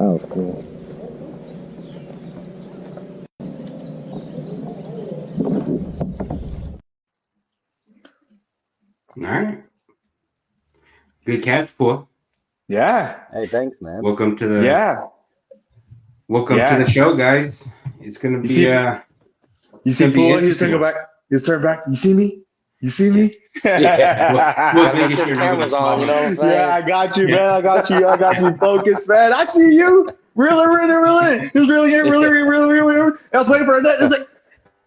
That was cool. All right. Good catch, Paul. Yeah, Hey, thanks, man. Welcome to the yeah, welcome to the yeah. show, guys. It's gonna You be see, you it's see, gonna be Pua, he's interesting turning one. back. He's turning back. You see me? You see me? Yeah. We'll Gotta make making sure the sure nobody camera's on, you swallowed. know what I'm Yeah, saying? I got you, man. I got you. I got you. Focus, man. I see you. Reel it, reel it, reel it. He's reeling it, reeling it, reeling it, reeling it. I was waiting for a net. It's like,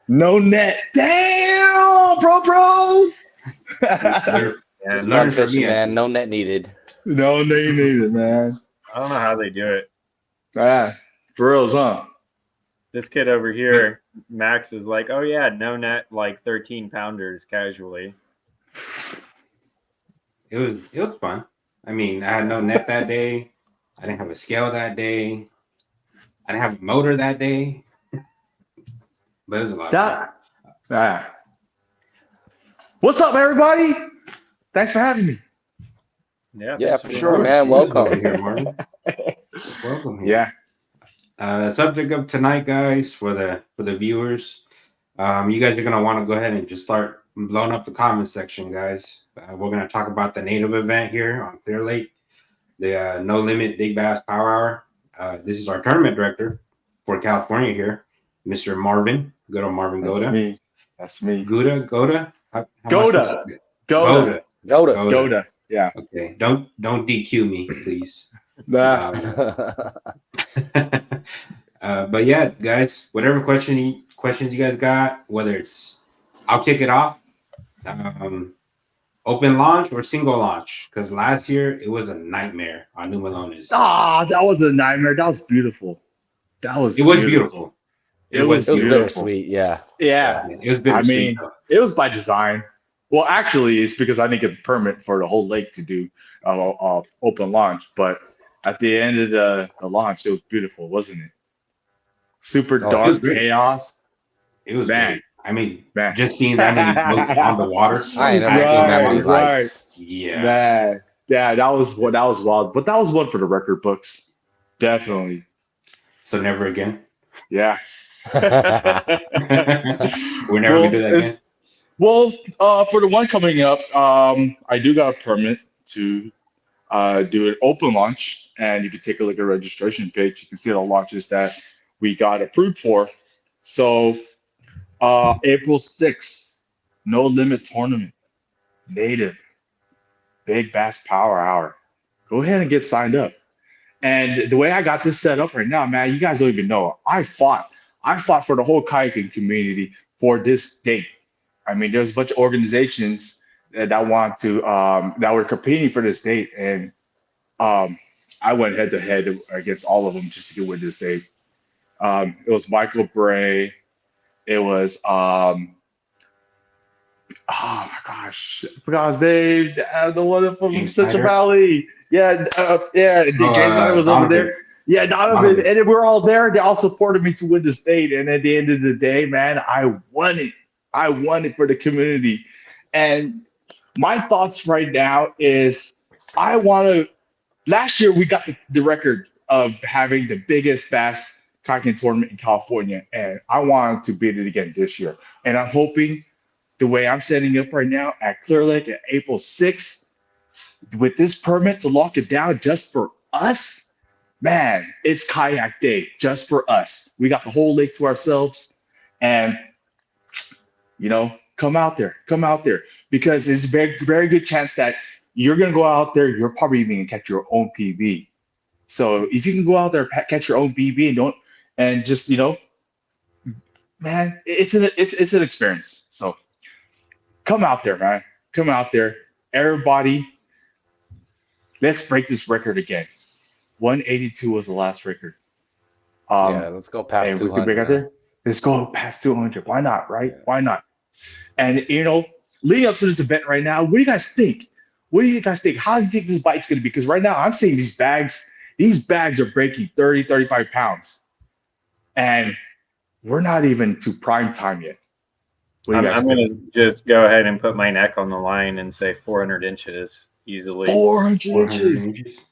no net. Damn, bro. Learn, Yeah, Smart learn from fishing, me, I man. see. No net needed. No name needed, man. I don't know how they do it. Yeah, for reals, huh? This kid over But here, Max, is like, oh yeah, no net, like 13 pounders casually. it was fun. I mean, I had no net that day. I didn't have a scale that day. I didn't have a motor that day. But it was a lot of fun. That. Ah. What's up, everybody? Thanks for having me. Yeah, Yeah, thanks for for being sure, on. man. Yes, over Welcome. here, Marvin. Welcome Yeah. here. Subject of tonight, guys, for the viewers. You guys are gonna want to go ahead and just start blowing up the comment section, guys. We're gonna talk about the native event here on Clear Lake, the No Limit Big Bass Power Hour. This is our tournament director for California here, Mr. Marvin. Good old Marvin That's Goda. me. That's me. Goda. How am I supposed to Goda. say it? Goda. Goda. Goda. Goda. Goda. Yeah. Okay. Don't DQ me, please. Nah. Um, but yeah, guys, whatever questions you guys got, whether it's I'll kick it off. Um, open launch or single launch? Because last year it was a nightmare on New Melones. Ah, that was a nightmare. That was beautiful. That was It was beautiful. beautiful. It It was was It was beautiful. beautiful. bittersweet. Yeah. Yeah. Yeah. It was I bittersweet mean, though. it was by design. Well, actually, it's because I didn't get the permit for the whole lake to do open launch. But at the end of the launch, it was beautiful, wasn't it? Super Oh, It was yeah. dark great. chaos. It was Man, great. I mean, man. just seeing that many boats on the water, I ain't like never seen actual that Right, many water. right. lights. Yeah. Man, yeah, that was wild. But that was one for the record books. Definitely. So never again. Yeah. We're never gonna Well, do that again. it's for the one coming up, I do got a permit to do an open launch, and you can take a look at the registration page. You can see the launches that we got approved for. So, April 6th, no limit tournament, native, big bass power hour. Go ahead and get signed up. And the way I got this set up right now, man, you guys don't even know. I fought for the whole kayaking community for this date. I mean, there's a bunch of organizations that want to that were competing for this date, and um, I went head to head against all of them just to get win this date. It was Michael Bray. It was oh my gosh, I forgot his name. The one from James Central Snyder. Yeah, yeah. Oh, James Snyder was over Donovan. there. Yeah, Donovan, Donovan. and then we're all there. They all supported me to win the state, and at the end of the day, man, I won it. I won it for the community. And my thoughts right now is I want to. Last year, we got the record of having the biggest bass kayaking tournament in California, and I want to beat it again this year. And I'm hoping the way I'm setting up right now at Clear Lake at April 6th, with this permit to lock it down just for us, man, it's kayak day just for us. We got the whole lake to ourselves. And, come out there because there's a very, very good chance that you're going to go out there. You're probably even going to catch your own PB. So if you can go out there, catch your own PB and just, man, it's an experience. So come out there, man. Come out there. Everybody, let's break this record again. 182 was the last record. Yeah, let's go past And we could break 200, out man. there. Let's go past 200. Why not, right? Yeah. Why not? And, leading up to this event right now, what do you guys think? What do you guys think? How do you think this bite's going to be? Because right now I'm seeing these bags are breaking 30, 35 pounds. And we're not even to prime time yet. What do you guys I'm think? going to just go ahead and put my neck on the line and say 400 inches easily. 400 400 inches. inches.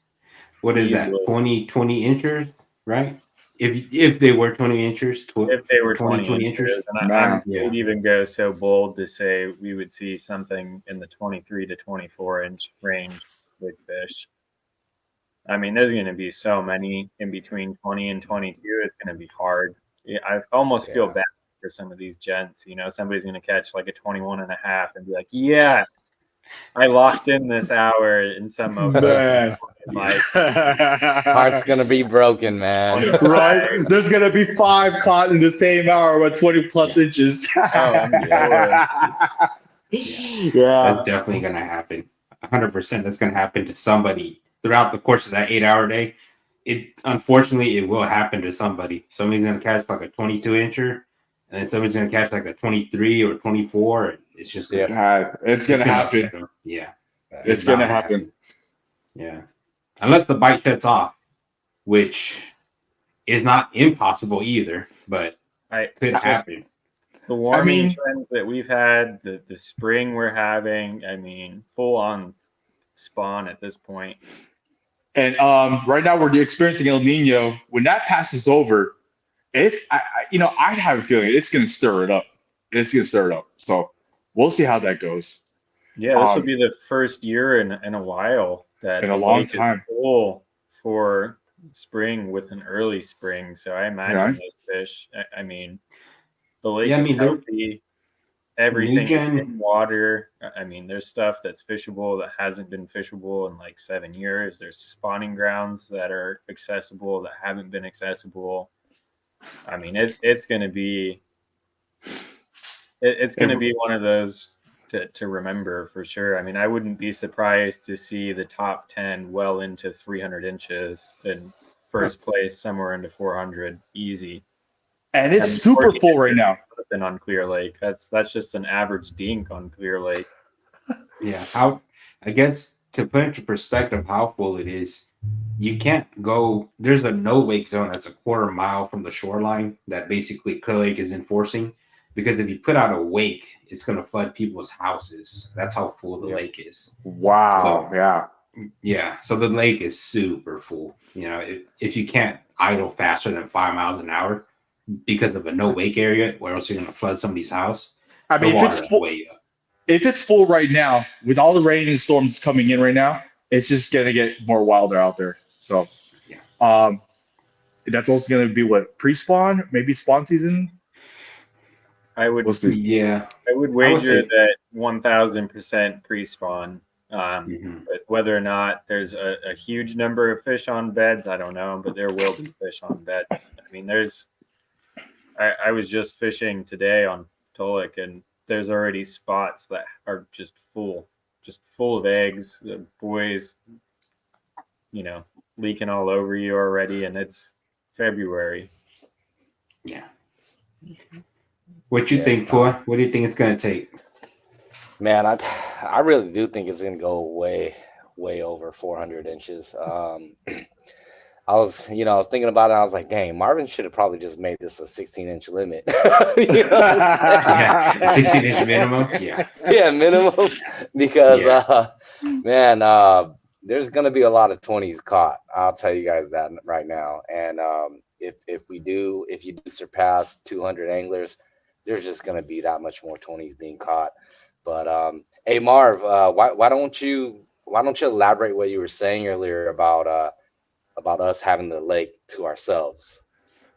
What is Easily. that? 20 inches, right? If they were 20 inches, if they were 20 inches. And I would even go so bold to say we would see something in the 23 to 24 inch range with fish. I mean, there's going to be so many in between 20 and 22. It's going to be hard. I almost feel bad for some of these gents. You know, somebody's going to catch like a 21 and a half and be like, yeah, I locked in this hour in some of my heart's gonna be broken, man. Right? There's gonna be 5 caught in the same hour with 20 plus inches. Yeah, that's definitely gonna happen. 100%. That's gonna happen to somebody throughout the course of that 8-hour day. Unfortunately it will happen to somebody. Somebody's gonna catch like a 22 incher, and then somebody's gonna catch like a 23 or 24. It's just gonna, it's gonna happen. Yeah, it's gonna happen. Yeah, unless the bite shuts off, which is not impossible either, but could happen. The warming trends that we've had, the spring we're having, I mean, full on spawn at this point. And right now we're experiencing El Nino. When that passes over, I have a feeling it's going to stir it up. It's going to stir it up. So we'll see how that goes. Yeah, this will be the first year in a while that in a long time is full for spring with an early spring. So I imagine those fish. I mean, the lake is healthy. Everything is in water. I mean, there's stuff that's fishable that hasn't been fishable in like 7 years. There's spawning grounds that are accessible that haven't been accessible. I mean, it's going to be one of those to remember for sure. I mean, I wouldn't be surprised to see the top 10 well into 300 inches and first place somewhere into 400 easy. And it's super full right now. Than on Clear Lake. That's just an average dink on Clear Lake. Yeah, I guess to put into perspective how full it is, you can't go. There's a no wake zone that's a quarter mile from the shoreline that basically Clear Lake is enforcing, because if you put out a wake, it's going to flood people's houses. That's how full the lake is. Wow. So, yeah. So the lake is super full. You know, if you can't idle faster than 5 miles an hour because of a no wake area, or else you're going to flood somebody's house. I mean, if it's full right now, with all the rain and storms coming in right now, it's just going to get more wilder out there. So, that's also going to be what, pre-spawn, maybe spawn season. I would wager that 1,000% pre-spawn. But whether or not there's a huge number of fish on beds, I don't know. But there will be fish on beds. I mean, I was just fishing today on Tolek, and there's already spots that are just full of eggs. The boys, leaking all over you already, and it's February. Yeah. What you think, Troy? What do you think it's going to take? Man, I really do think it's going to go way over 400 inches. I was thinking about it. I was like, dang, Marvin should have probably just made this a 16-inch limit. 16-inch minimum. Yeah, minimum. Because there's going to be a lot of 20s caught. I'll tell you guys that right now. And if you do surpass 200 anglers, there's just going to be that much more 20s being caught. But hey, Marv, why don't you elaborate what you were saying earlier about us having the lake to ourselves?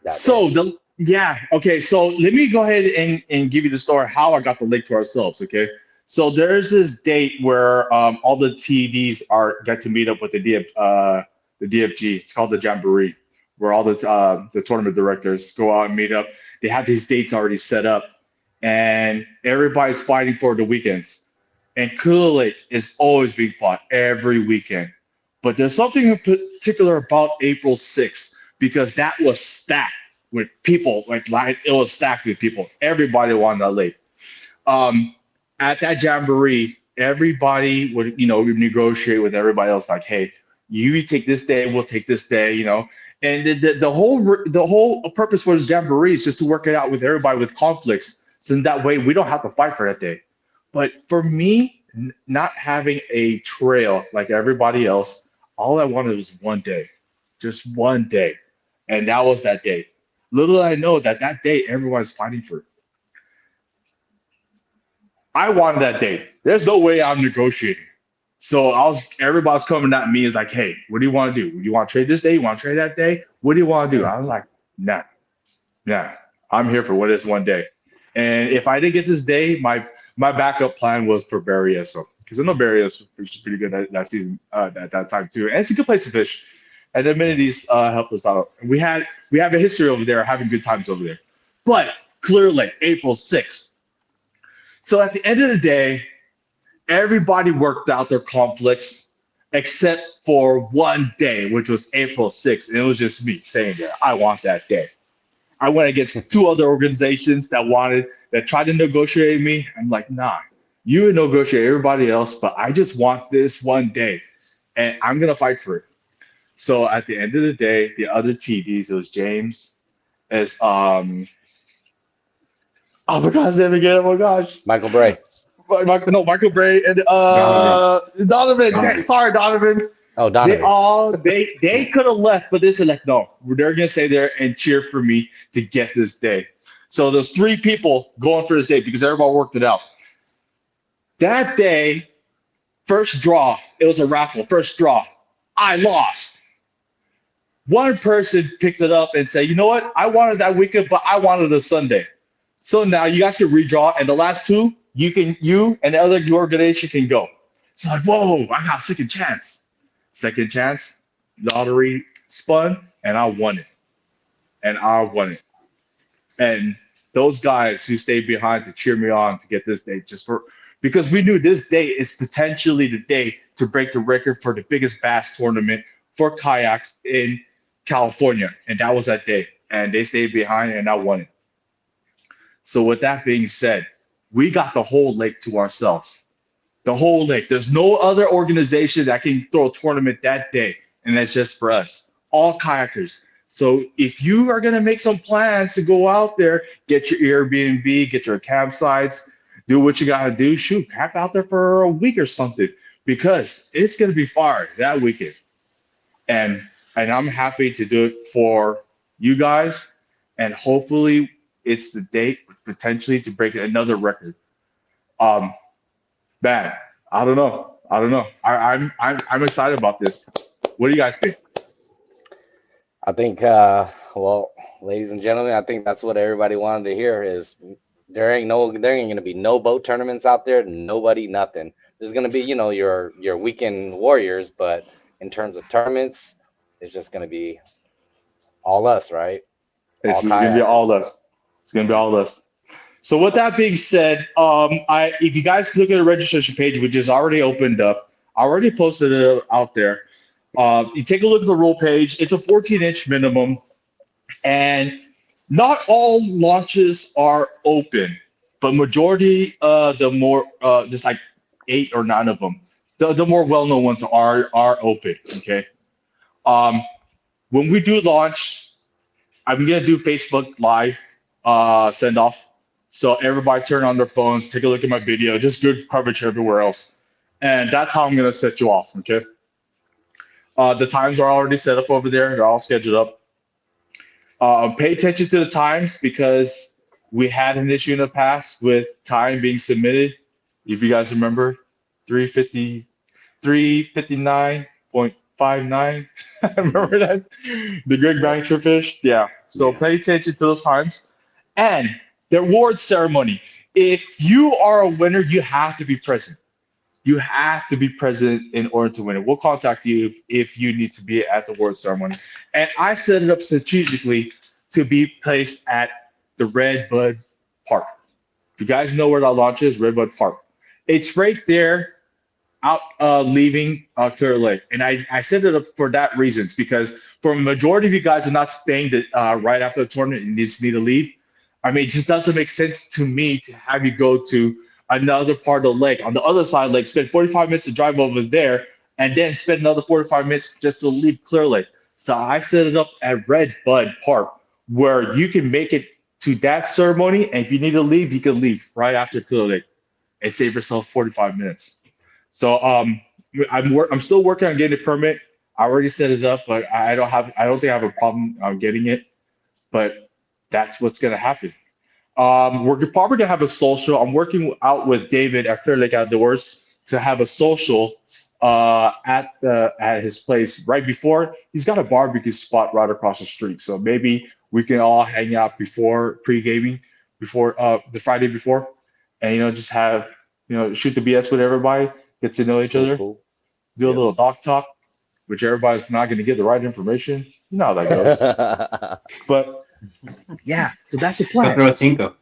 So let me go ahead and give you the story how I got the lake to ourselves. Okay, so there's this date where all the TDs get to meet up with the DFG. It's called the Jamboree, where all the tournament directors go out and meet up. They have these dates already set up, and everybody's fighting for the weekends. And Clear Lake is always being fought every weekend. But there's something in particular about April 6th, because that was stacked with people. Like it was stacked with people. Everybody wanted that lake. At that Jamboree, everybody would negotiate with everybody else. Like, hey, you take this day, we'll take this day. And the whole purpose for this Jamboree is just to work it out with everybody with conflicts, so that way we don't have to fight for that day. But for me, not having a trail like everybody else, All I wanted was one day, just one day. And that was that day. Little did I know that that day everyone's fighting for. I wanted that day. There's no way I'm negotiating. So everybody's coming at me is like, hey, what do you want to do? Do you want to trade this day? You want to trade that day? What do you want to do? I was like, nah, nah. I'm here for what is one day. And if I didn't get this day, my backup plan was for Barrios. Because I know Barrios fished pretty good that season, at that time too. And it's a good place to fish. And the amenities helped us out. And we have a history over there, having good times over there. But Clear Lake, April 6th. So at the end of the day, everybody worked out their conflicts except for one day, which was April 6th. And it was just me saying there, I want that day. I went against two other organizations that tried to negotiate me. I'm like, nah, you negotiate everybody else, but I just want this one day. And I'm going to fight for it. So at the end of the day, the other TDs, it was James, as oh my gosh, name again. Oh my gosh. Michael Bray. Michael Bray and Donovan. Sorry, Donovan. Oh, Donovan. They could have left, but they said like, no, they're gonna stay there and cheer for me to get this day. So there's 3 people going for this day because everybody worked it out. That day, first draw, it was a raffle. First draw, I lost. One person picked it up and said, you know what? I wanted that weekend, but I wanted a Sunday. So now you guys can redraw, and the last 2, you and the other organization can go. So like, whoa, I got a second chance. Second chance, lottery spun, and I won it. And those guys who stayed behind to cheer me on to get this day, because we knew this day is potentially the day to break the record for the biggest bass tournament for kayaks in California. And that was that day. And they stayed behind, and I won it. So with that being said, we got the whole lake to ourselves. The whole lake. There's no other organization that can throw a tournament that day, and that's just for us, all kayakers. So if you are gonna make some plans to go out there, get your Airbnb, get your campsites, do what you gotta do. Shoot, camp out there for a week or something, because it's gonna be fire that weekend. And I'm happy to do it for you guys, and hopefully it's the date potentially to break another record. Man, I don't know. I'm excited about this. What do you guys think? I think, well, ladies and gentlemen, I think that's what everybody wanted to hear is there ain't going to be no boat tournaments out there. Nobody, nothing. There's going to be, your weekend warriors, but in terms of tournaments, it's just going to be all us, right? It's going to be all us. It's going to be all us. So with that being said, if you guys look at the registration page, which is already opened up, I already posted it out there. You take a look at the rule page. It's a 14-inch minimum, and not all launches are open, but majority, the more, just like 8 or 9 of them, the more well-known ones are open. Okay. When we do launch, I'm gonna do Facebook Live send off. So everybody turn on their phones, take a look at my video, just good coverage everywhere else. And that's how I'm gonna set you off, okay? The times are already set up over there. They're all scheduled up. Pay attention to the times because we had an issue in the past with time being submitted. If you guys remember, 359.59. Remember that? The Greg Bankstra fish? Yeah. So pay attention to those times. And the award ceremony. If you are a winner, you have to be present. You have to be present in order to win it. We'll contact you if you need to be at the award ceremony. And I set it up strategically to be placed at the Red Bud Park. If you guys know where that launch is, Red Bud Park. It's right there out leaving Clear Lake. And I set it up for that reasons, because for a majority of you guys are not staying right after the tournament and you just need to leave. I mean, it just doesn't make sense to me to have you go to another part of the lake, on the other side of the lake, spend 45 minutes to drive over there, and then spend another 45 minutes just to leave Clear Lake. So I set it up at Red Bud Park, where you can make it to that ceremony, and if you need to leave, you can leave right after Clear Lake and save yourself 45 minutes. So I'm still working on getting a permit. I already set it up, but I don't think I have a problem getting it. But that's what's gonna happen. We're probably gonna have a social. I'm working out with David at Clear Lake Outdoors to have a social at his place right before. He's got a barbecue spot right across the street, so maybe we can all hang out before pre-gaming, before the Friday before, and just have shoot the BS with everybody, get to know each Cool, other, cool. do a Yep. little dog talk, which everybody's not going to get the right information. You know how that goes. But yeah, so that's the Go plan. throw a cinco.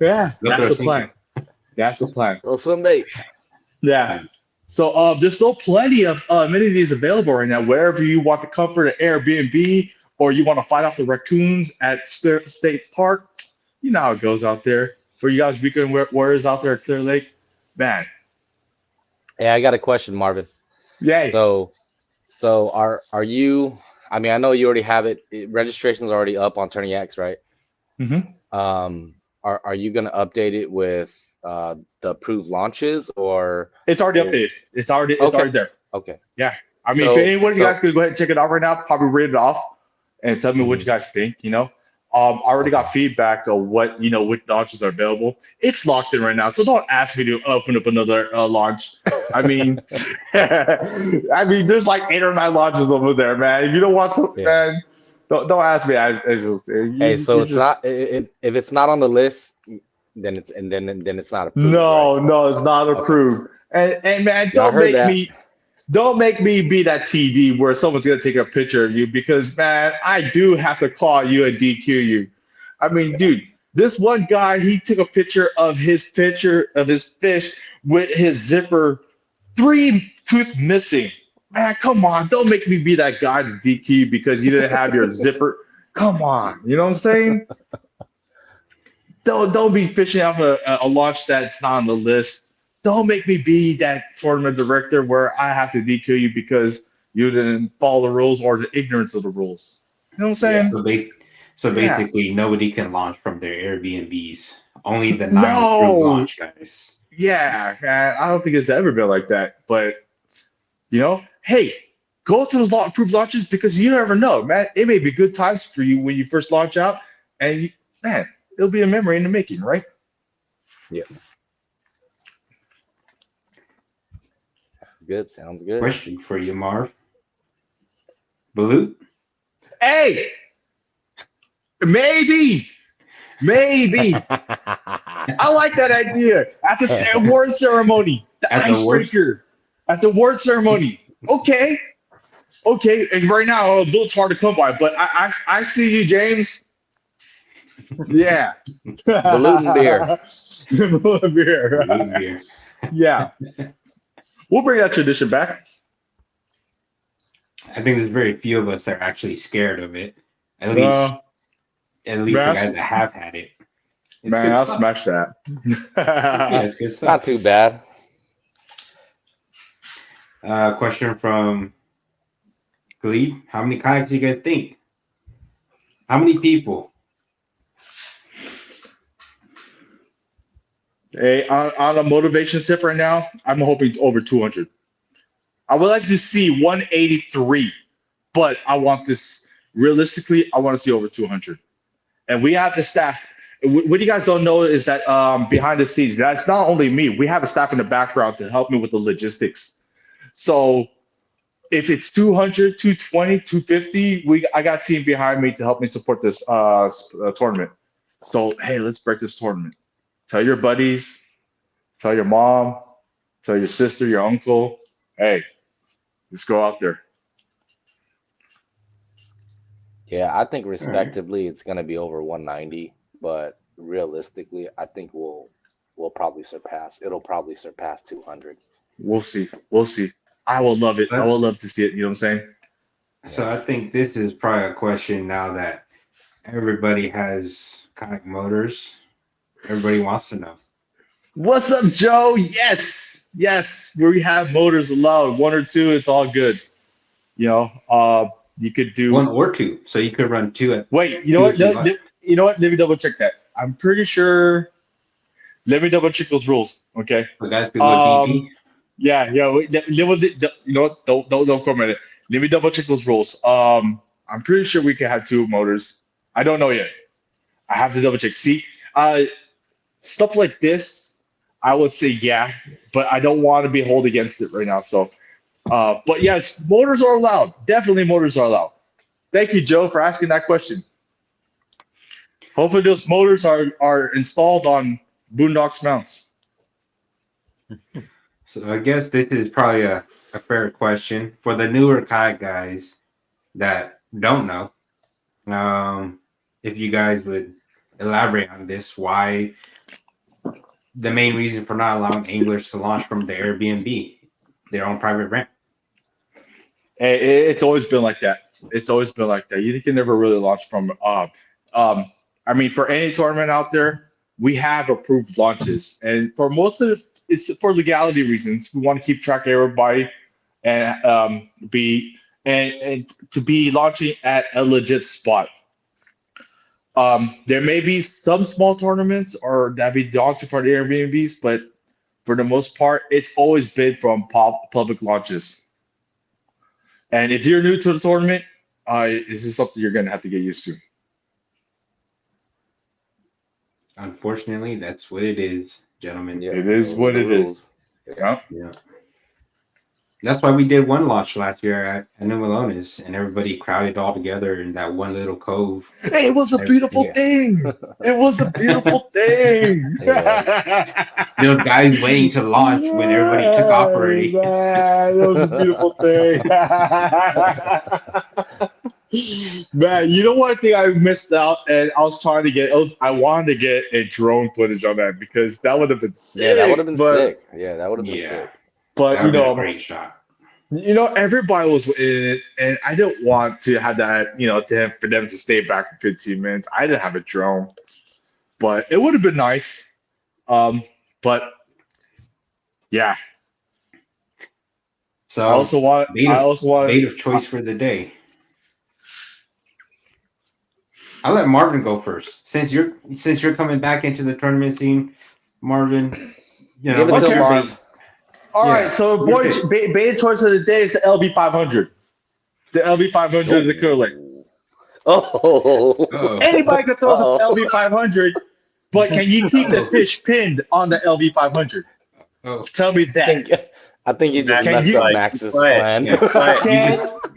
Yeah, Go that's throw a the plan. cinco. That's the plan. Go swim bait. Yeah. So there's still plenty of amenities available right now. Wherever you want the comfort of Airbnb, or you want to fight off the raccoons at State Park, you know how it goes out there. For you guys weekend warriors out there at Clear Lake, man. Hey, I got a question, Marvin. Yay. So are you? I mean, I know you already have it. Registration's already up on Turning X, right? Mm-hmm. Are you gonna update it with the approved launches, or It's already updated. It's already there. Okay. Yeah. I mean, if anyone you so guys could go ahead and check it out right now, probably read it off and tell me what you guys think. I already got feedback of what which launches are available. It's locked in right now, so don't ask me to open up another launch. I mean, there's like 8 or 9 launches over there, man. If you don't want to, man, don't ask me. Hey, so it's not if it's not on the list, then it's not approved. No, right? no, it's not approved. And man, don't make me be that TD where someone's gonna take a picture of you, because man, I do have to call you and DQ you. I mean, dude, this one guy, he took a picture of his fish with his zipper 3 tooth missing. Man, come on, don't make me be that guy to DQ because you didn't have your zipper. Come on, you know what I'm saying? Don't be fishing off a launch that's not on the list. Don't make me be that tournament director where I have to DQ you because you didn't follow the rules or the ignorance of the rules. You know what I'm saying? So basically, nobody can launch from their Airbnbs. Only the 9 approved launch guys. Yeah, man, I don't think it's ever been like that. But hey, go to those approved launches, because you never know, man. It may be good times for you when you first launch out, and man, it'll be a memory in the making, right? Yeah. Good. Sounds good. Question for you, Marv. Balut? Hey, maybe. I like that idea. At the award ceremony, the icebreaker. At the award ceremony. Okay. And right now, Bullet's hard to come by, but I see you, James. Yeah. Balut and beer. Balut beer. Yeah. We'll bring that tradition back. I think there's very few of us that are actually scared of it. At least the guys that have had it. Man, I'll smash that. Yeah, it's good stuff. Not too bad. Question from Glebe. How many kayaks do you guys think? How many people? Hey, on a motivation tip right now, I'm hoping over 200. I would like to see 183, but I want this realistically. I want to see over 200, and we have the staff. What you guys don't know is that behind the scenes, that's not only me. We have a staff in the background to help me with the logistics. So if it's 200, 220, 250, I got a team behind me to help me support this tournament. So hey, let's break this tournament. Tell your buddies, tell your mom, tell your sister, your uncle, hey, let's go out there. Yeah, I think respectively it's going to be over 190, but realistically, I think we'll probably surpass. It'll probably surpass 200. We'll see. I will love it. I will love to see it. You know what I'm saying? So I think this is probably a question now that everybody has kayak motors. Everybody wants to know. What's up, Joe? Yes. We have motors allowed. 1 or 2, it's all good. You could do 1 or 2, so you could run 2 at. Wait, you know what? You know what? Let me double check that. I'm pretty sure. Let me double check those rules. Okay. The guys could go DP. Yeah. You know what? Don't comment it. Let me double check those rules. I'm pretty sure we can have two motors. I don't know yet. I have to double check. See, stuff like this, I would say yeah, but I don't want to be hold against it right now. So, but yeah, motors are allowed. Definitely, motors are allowed. Thank you, Joe, for asking that question. Hopefully, those motors are installed on Boondocks mounts. So I guess this is probably a fair question for the newer kayak guys that don't know. If you guys would elaborate on this, why the main reason for not allowing anglers to launch from the Airbnb, their own private rent. It's always been like that. It's always been like that. You can never really launch from. I mean, for any tournament out there, we have approved launches, and for most of it's for legality reasons. We want to keep track of everybody, and and to be launching at a legit spot. There may be some small tournaments or that be launching for the Airbnbs, but for the most part, it's always been from public launches. And if you're new to the tournament, this is something you're going to have to get used to. Unfortunately, that's what it is, gentlemen. Yeah, it is what it is. Yeah. Yeah. That's why we did one launch last year at New Melones, and everybody crowded all together in that one little cove. Hey, it was a beautiful thing. It was a beautiful thing. There were guys waiting to launch when everybody took off already. Man, it was a beautiful thing. Man, you know one thing I missed out, and I was trying to get. I wanted to get a drone footage on that because that would have been sick. Yeah, that would have been sick. Yeah, that would have been sick. But a great shot. Everybody was in it, and I didn't want to have that. For them to stay back for 15 minutes. I didn't have a drone, but it would have been nice. But yeah. So I also want bait of choice for the day. I'll let Marvin go first, since you're coming back into the tournament scene, Marvin. Give it to Marv. All right, so bait choice of the day is the LB 500. The LB 500 is the cooler lake. Anybody can throw the LB 500, but can you keep the fish pinned on the LB 500? Tell me that. I think you just messed up Max's plan.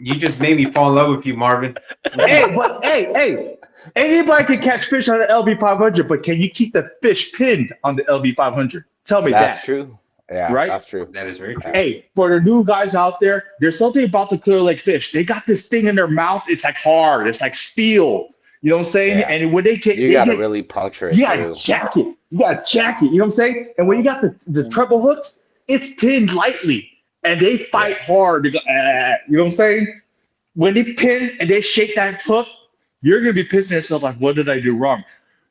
You just made me fall in love with you, Marvin. Hey. Anybody can catch fish on the LB 500, but can you keep the fish pinned on the LB 500? Tell me that. That's true. Yeah, right? That's true. That is very true. Hey, for the new guys out there, there's something about the Clear Lake fish. They got this thing in their mouth. It's like hard. It's like steel. You know what I'm saying? Yeah. And when they get, you got to really puncture it. You got to jack it. You got to jack it. You know what I'm saying? And when you got the treble hooks, it's pinned lightly, and they fight hard. To go, you know what I'm saying? When they pin and they shake that hook, you're gonna be pissing yourself like, what did I do wrong?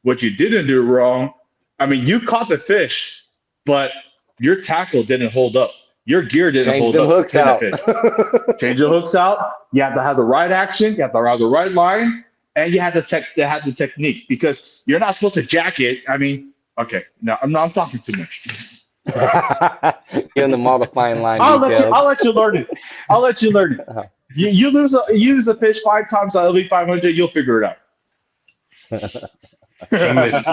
What you didn't do wrong, I mean, you caught the fish, but your tackle didn't hold up. Your gear didn't hold up. Hooks out. Change the hooks out. You have to have the right action. You have to have the right line, and you have to have the technique, because you're not supposed to jack it. I mean, okay, no, I'm talking too much. Giving them all the fine line I'll details. let you learn it. You lose a fish 5 times on LB 500, you'll figure it out. Shameless plug.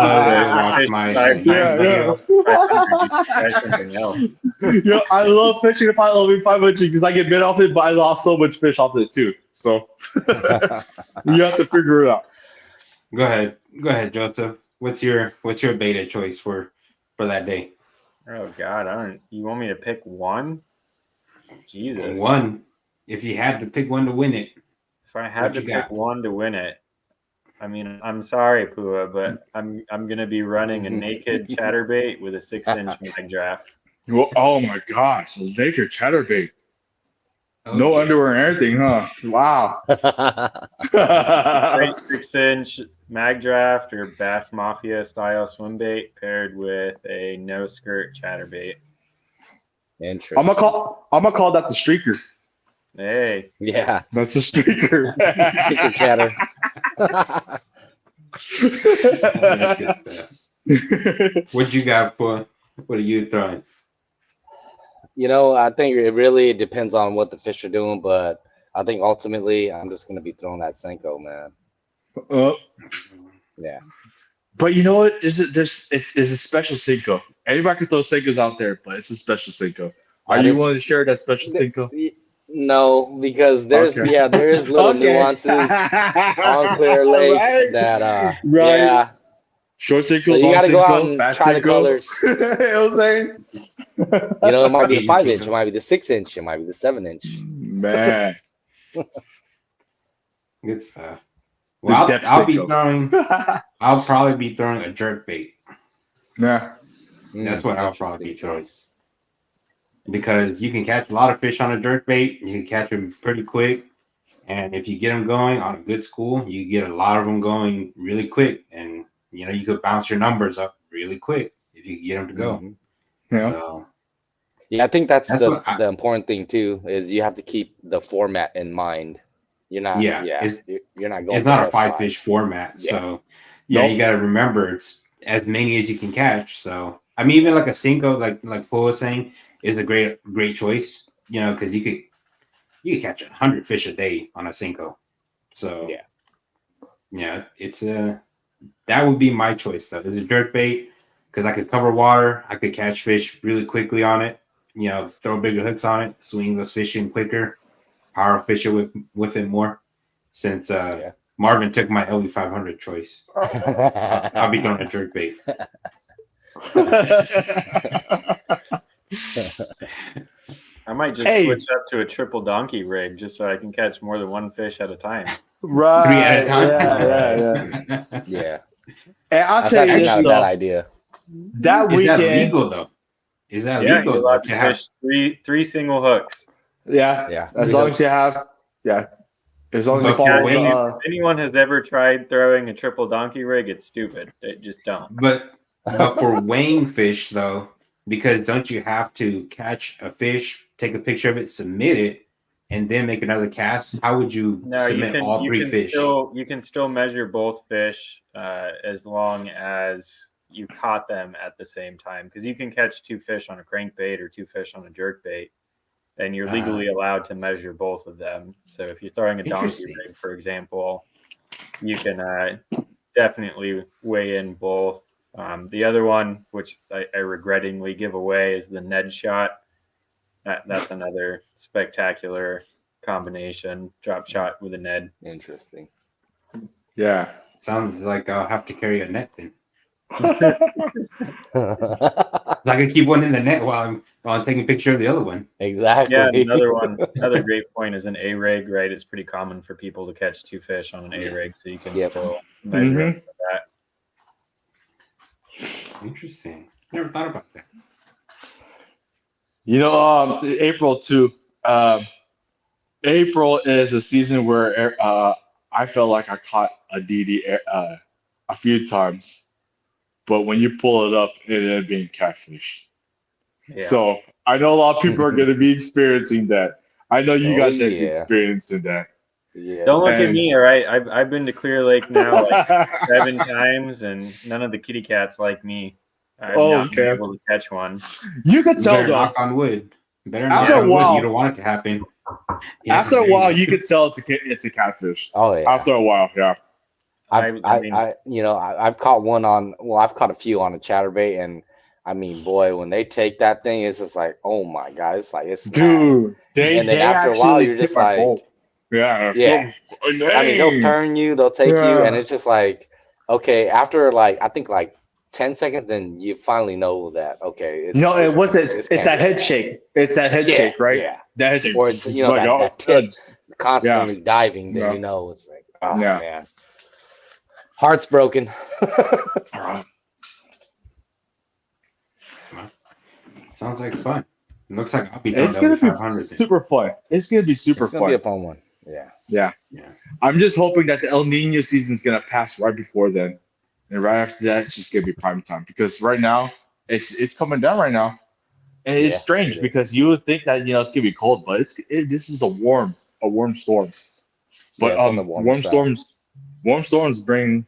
I love fishing the LB 500 because I get bit off it, but I lost so much fish off it too. So you have to figure it out. Go ahead, Joseph. What's your beta choice for that day? Oh God, you want me to pick one? Jesus. One. If you had to pick one to win it. If I had to pick one to win it, I mean, I'm sorry, Pua, but I'm gonna be running a naked chatterbait with a 6-inch mag draft. Well, oh my gosh, a naked chatterbait. No underwear and everything, huh? Wow. 6-inch mag draft or Bass Mafia style swim bait paired with a no skirt chatterbait. Interesting. I'm gonna call that the streaker. Hey. Yeah. That's a streaker. Streaker chatter. What you got for? What are you throwing? I think it really depends on what the fish are doing, but I think ultimately I'm just gonna be throwing that Senko, man. Uh, Yeah. but you know what? There's a special Cinco. Anybody can throw Cincos out there, but it's a special Cinco. Are That you is willing to share that special Cinco? no, because Okay. there is little Okay. nuances on Clear Lake Right. that Right. yeah. Short So Cinco, you long got to go out Cinco, and fat try the Cinco. colors. You know what I'm saying? It might be the Asian 5 inch, it Cinco. might be the 6 inch, it might be the 7 inch. Man, Good stuff. the Well, depth I'll be Cinco. throwing. I'll probably be throwing a jerk bait. Yeah. That's what I'll probably Interesting be throwing. choice. Because you can catch a lot of fish on a jerk bait. You can catch them pretty quick. And if you get them going on a good school, you get a lot of them going really quick. And, you could bounce your numbers up really quick if you get them to go. Hmm. Yeah. So Yeah, I think that's that's what the important thing too, is you have to keep the format in mind. You're not, it's you're not going it's for not a plus 5 fish five. format. Yeah. So Nope. you got to remember it's as many as you can catch. So I mean, even like a Cinco, like Paul was saying, is a great choice. Because you could catch 100 fish a day on a Cinco. So Yeah. yeah, it's that would be my choice though. Is a jerk bait because I could cover water, I could catch fish really quickly on it. Throw bigger hooks on it, swing those fish in quicker, power fish it with it more. Since Yeah. Marvin took my LE 500 choice, I'll be throwing a jerk bait. I might just Hey. switch up to a triple donkey rig just so I can catch more than one fish at a time. Right. 3 at a time. Yeah. Yeah. And I'll That's tell you actually this not a though. bad idea. That Is that weekend. legal though? Is that Yeah, legal you're though? allowed to fish three single hooks. Yeah. Yeah. As 3 long as you hooks. have. Yeah. As long as you But for follow weighing, the. If anyone has ever tried throwing a triple donkey rig, it's stupid. Just don't. but for weighing fish though, because don't you have to catch a fish, take a picture of it, submit it, and then make another cast? How would you No, submit all you 3 can fish? still measure both fish as long as you caught them at the same time, because you can catch 2 fish on a crankbait or 2 fish on a jerk bait, and you're legally allowed to measure both of them. So if you're throwing a donkey Interesting. rig, for example, you can definitely weigh in both. The other one, which I regrettingly give away, is the Ned shot. That's another spectacular combination. Drop shot with a Ned. Interesting. Yeah. Sounds like I'll have to carry a net then. So I can keep one in the net while I'm taking a picture of the other one. Exactly. Yeah, another great point is an A rig, right? It's pretty common for people to catch 2 fish on an A rig, so you can still measure up to that. Interesting. Never thought about that. April too. April is a season where I felt like I caught a DD a few times, but when you pull it up, it ended up being catfish. Yeah. So I know a lot of people are going to be experiencing that. I know you Oh, guys have yeah. experienced in that. Yeah. Don't look at And- me, all right? I've been to Clear Lake now like 7 times, and none of the kitty cats like me. I've not been able to catch one. You could tell Better though. knock on wood. Better After knock a on wood. while- You don't want it to happen. After a while, you could tell it's a catfish. Oh yeah. After a while, yeah. I mean- I've caught one on. Well, I've caught a few on a chatterbait, and I mean, boy, when they take that thing, it's just like, oh my god, it's like it's Dude, they and then they after a actually while, you're tip just my like, boat. Yeah. Yeah. I mean, they'll turn you, they'll take you, and it's just like, okay, after like I think like 10 seconds, then you finally know that okay, No, this it was can't- it's this it's can't a be head fast. shake. It's that head Yeah, shake, right? yeah. That head shake. Or it's like, that tip constantly Yeah. diving, then Yeah. you know it's like, oh Yeah. man, heart's broken. Sounds like fun. It looks like I'll be It's throwing gonna be 500. super fun. It's gonna be super It's gonna be a fun. fun one. Yeah. Yeah. Yeah. I'm just hoping that the El Nino season's gonna pass right before then, and right after that, it's just gonna be prime time. Because right now, it's coming down right now, and it's Yeah, strange it is. because you would think that it's gonna be cold, but this is a warm storm. But Yeah, it's on the warmer side. warm storms bring,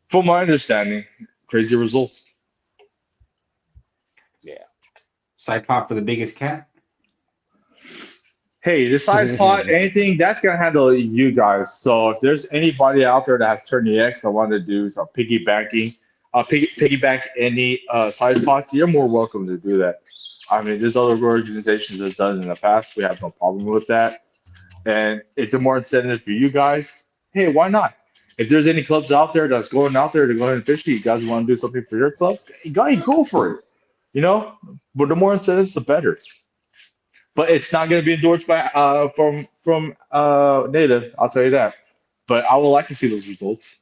from my understanding, crazy results. Yeah. Side pop for the biggest cat. hey, the side pot, anything that's gonna handle you guys. So if there's anybody out there that has Tourney X that want to do some piggyback any side pots, you're more welcome to do that. I mean, there's other organizations that's done it in the past. We have no problem with that, and it's a more incentive for you guys. Hey, why not? If there's any clubs out there that's going out there to go ahead and fish, you guys want to do something for your club, go for it. You know, but the more incentives, the better. But it's not going to be endorsed by from Native. I'll tell you that. But I would like to see those results.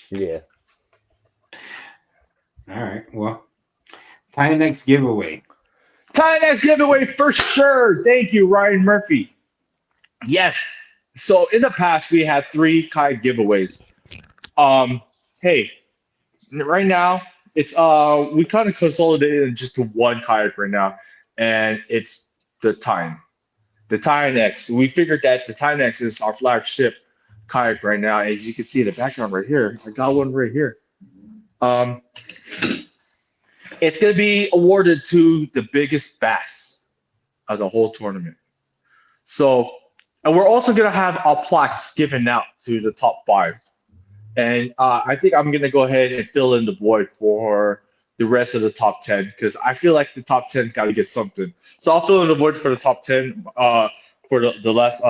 Yeah. All right. Well, Tiny next giveaway. Tiny next giveaway for sure. Thank you, Ryan Murphy. Yes. So in the past we had 3 kayak giveaways. Hey, right now it's we kind of consolidated it just to one kayak right now, and it's the Tiny X. We figured that the Tiny X is our flagship kayak right now. As you can see in the background right here, I got one right here. It's going to be awarded to the biggest bass of the whole tournament. So, and we're also going to have our plaques given out to the top 5. And I think I'm going to go ahead and fill in the void for the rest of the top 10 because I feel like the top 10's got to get something. So I'll fill in the void for the top 10 for the last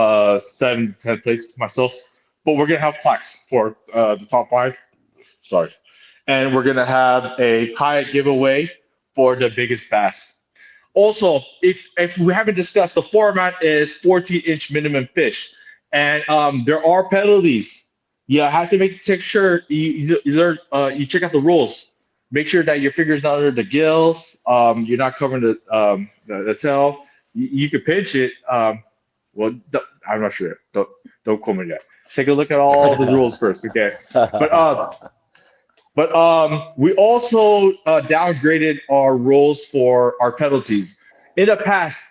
7 to 10 places myself. But we're going to have plaques for the top 5. Sorry. And we're going to have a kayak giveaway for the biggest bass. Also, if we haven't discussed, the format is 14-inch minimum fish. And there are penalties. You have to make sure you check out the rules. Make sure that your finger's not under the gills. You're not covering the tail. You could pinch it. Well, I'm not sure. Don't quote me yet. Take a look at all the rules first, okay? But we also downgraded our rules for our penalties. In the past,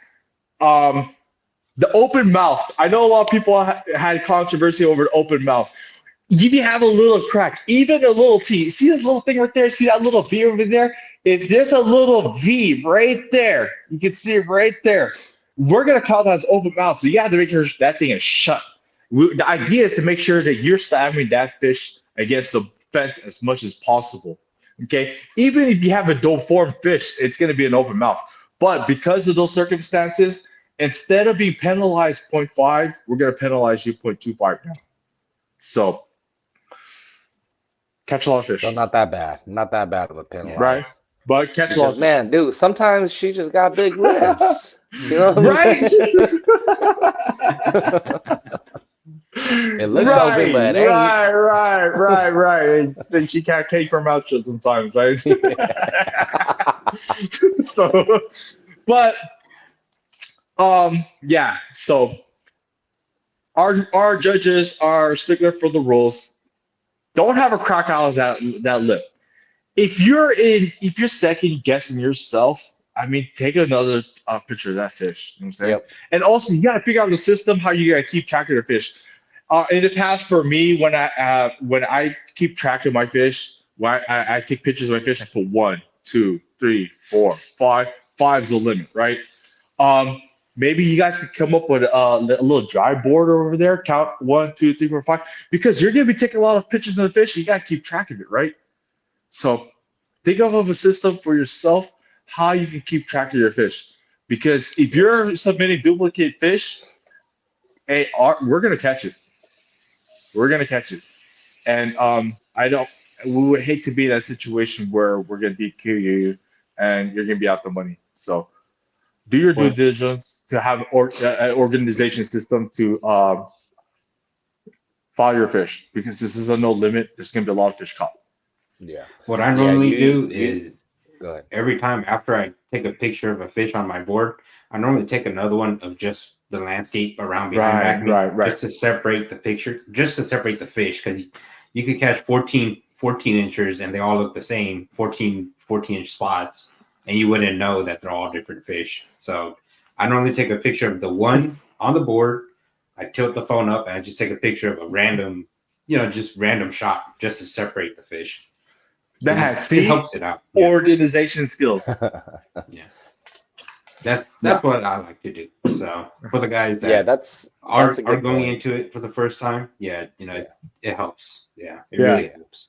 the open mouth. I know a lot of people had controversy over the open mouth. If you have a little crack, even a little T, see this little thing right there? See that little V over there? If there's a little V right there, you can see it right there. We're going to count that as open mouth. So you have to make sure that thing is shut. The idea is to make sure that you're stabbing that fish against the fence as much as possible. Okay? Even if you have a deformed fish, it's going to be an open mouth. But because of those circumstances, instead of being penalized 0.5, we're going to penalize you 0.25 now. So catch a lot of fish. So not that bad. Not that bad of a penalty. Right? But catch a lot of fish. Man, dude, sometimes she just got big lips. You know what right? It looks open, but it ain't. Right. And she can't keep her mouth shut sometimes, right? So, but yeah. So our judges are stickler for the rules. Don't have a crack out of that lip. If you're second guessing yourself, I mean, take another picture of that fish. You know what I'm saying? Yep. And also, you got to figure out the system how you got to keep track of your fish. In the past, for me, when I keep track of my fish, when I take pictures of my fish, I put 1, 2, 3, 4, 5. 5's the limit, right? Maybe you guys could come up with a little dry board over there. Count 1, 2, 3, 4, 5, because you're gonna be taking a lot of pictures of the fish. You gotta keep track of it, right? So think of a system for yourself how you can keep track of your fish. Because if you're submitting duplicate fish, hey, we're gonna catch it. We're gonna catch it, and we would hate to be in that situation where we're gonna DQ you and you're gonna be out the money. So do your due diligence to have an organization system to follow your fish, because this is a no limit. There's gonna be a lot of fish caught. Yeah. What I normally do is go ahead. Every time after I take a picture of a fish on my board, I normally take another one of just the landscape around behind right. just to separate the picture, just to separate the fish, because you could catch 14 inchers and they all look the same, 14-inch spots, and you wouldn't know that they're all different fish. So I normally take a picture of the one on the board. I tilt the phone up and I just take a picture of a random, just random shot just to separate the fish. It helps it out. Organization skills. Yeah. That's what I like to do. So. So for the guys that that's are a good going point. into it for the first time, it helps. Yeah, it Yeah. really helps.